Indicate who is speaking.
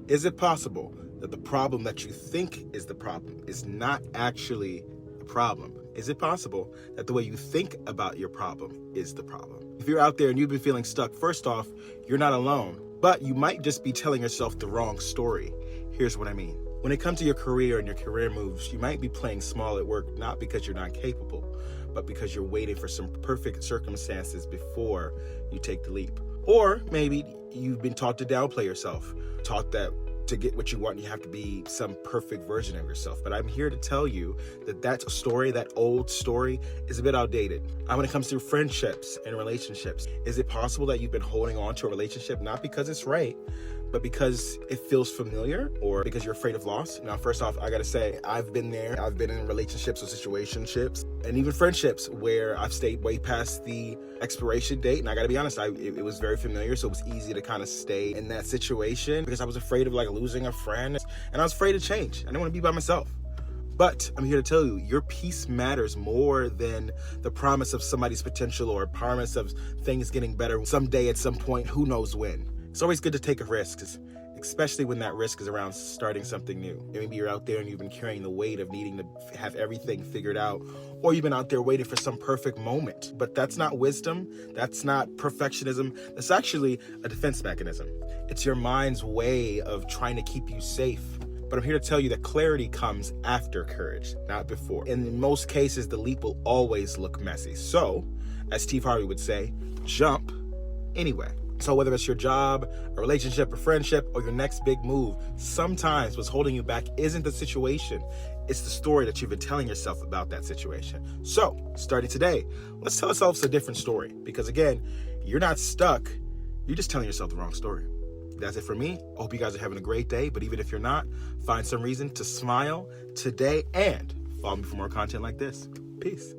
Speaker 1: Is it possible that the problem that you think is the problem is not actually the problem? Is it possible that the way you think about your problem is the problem? If you're out there and you've been feeling stuck, first off, you're not alone, but you might just be telling yourself the wrong story. Here's what I mean. When it comes to your career and your career moves, you might be playing small at work, not because you're not capable, but because you're waiting for some perfect circumstances before you take the leap. Or maybe you've been taught to downplay yourself, taught that to get what you want, you have to be some perfect version of yourself. But I'm here to tell you that that story, that old story, is a bit outdated. And when it comes to friendships and relationships, is it possible that you've been holding on to a relationship not because it's right, but because it feels familiar or because you're afraid of loss? Now, first off, I gotta say, I've been there. I've been in relationships or situationships and even friendships where I've stayed way past the expiration date. And I gotta be honest, it was very familiar. So it was easy to kind of stay in that situation because I was afraid of like losing a friend. And I was afraid to change. I didn't want to be by myself. But I'm here to tell you, your peace matters more than the promise of somebody's potential or a promise of things getting better someday at some point, who knows when. It's always good to take a risk, especially when that risk is around starting something new. Maybe you're out there and you've been carrying the weight of needing to have everything figured out, or you've been out there waiting for some perfect moment. But that's not wisdom. That's not perfectionism. That's actually a defense mechanism. It's your mind's way of trying to keep you safe. But I'm here to tell you that clarity comes after courage, not before. In most cases, the leap will always look messy. So, as Steve Harvey would say, jump anyway. So whether it's your job, a relationship, a friendship, or your next big move, sometimes what's holding you back isn't the situation. It's the story that you've been telling yourself about that situation. So, starting today, let's tell ourselves a different story. Because again, you're not stuck. You're just telling yourself the wrong story. That's it for me. I hope you guys are having a great day. But even if you're not, find some reason to smile today and follow me for more content like this. Peace.